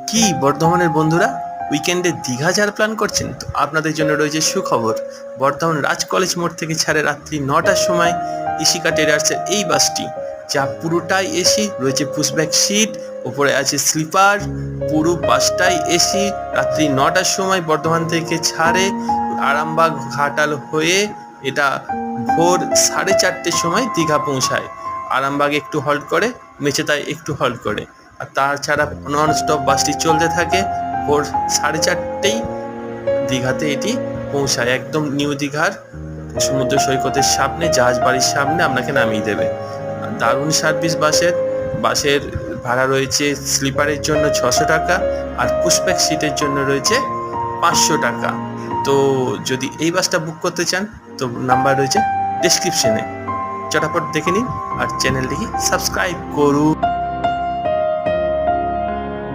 কি বর্ধমানের বন্ধুরা, উইকেন্ডে দীঘা যাওয়ার প্ল্যান করছেন? তো আপনাদের জন্য রয়েছে সুখবর। বর্ধমান রাজ কলেজ মোড় থেকে ছাড়ে রাত্রি 9টার সময় ইশিকা ট্রেডার্সের এই বাসটি, যা পুরোটাই এসি, রয়েছে পুশব্যাক সিট, ওপরে আছে স্লিপার, পুরো বাসটাই এসি। রাত্রি 9টার সময় বর্ধমান থেকে ছাড়ে, আরামবাগ ঘাটাল হয়ে এটা ভোর 4:30টের সময় দীঘা পৌঁছায়। আরামবাগে একটু হল্ট করে, মেচেদায় একটু হল্ট করে, আর তাছাড়া নন স্টপ বাসটি চলতে থাকে। ভোর 4:30টেই দীঘাতে এটি পৌঁছায়। একদম নিউ দীঘার সমুদ্র সৈকতের সামনে, জাহাজ বাড়ির সামনে আপনাকে নামিয়ে দেবে। দারুণ সার্ভিস বাসের ভাড়া রয়েছে স্লিপারের জন্য 600 টাকা, আর পুশব্যাক সিটের জন্য রয়েছে 500 টাকা। তো যদি এই বাসটা বুক করতে চান, তো নাম্বার রয়েছে ডেসক্রিপশনে, চটাপট দেখে নিন আর চ্যানেলটিকে সাবস্ক্রাইব করুন।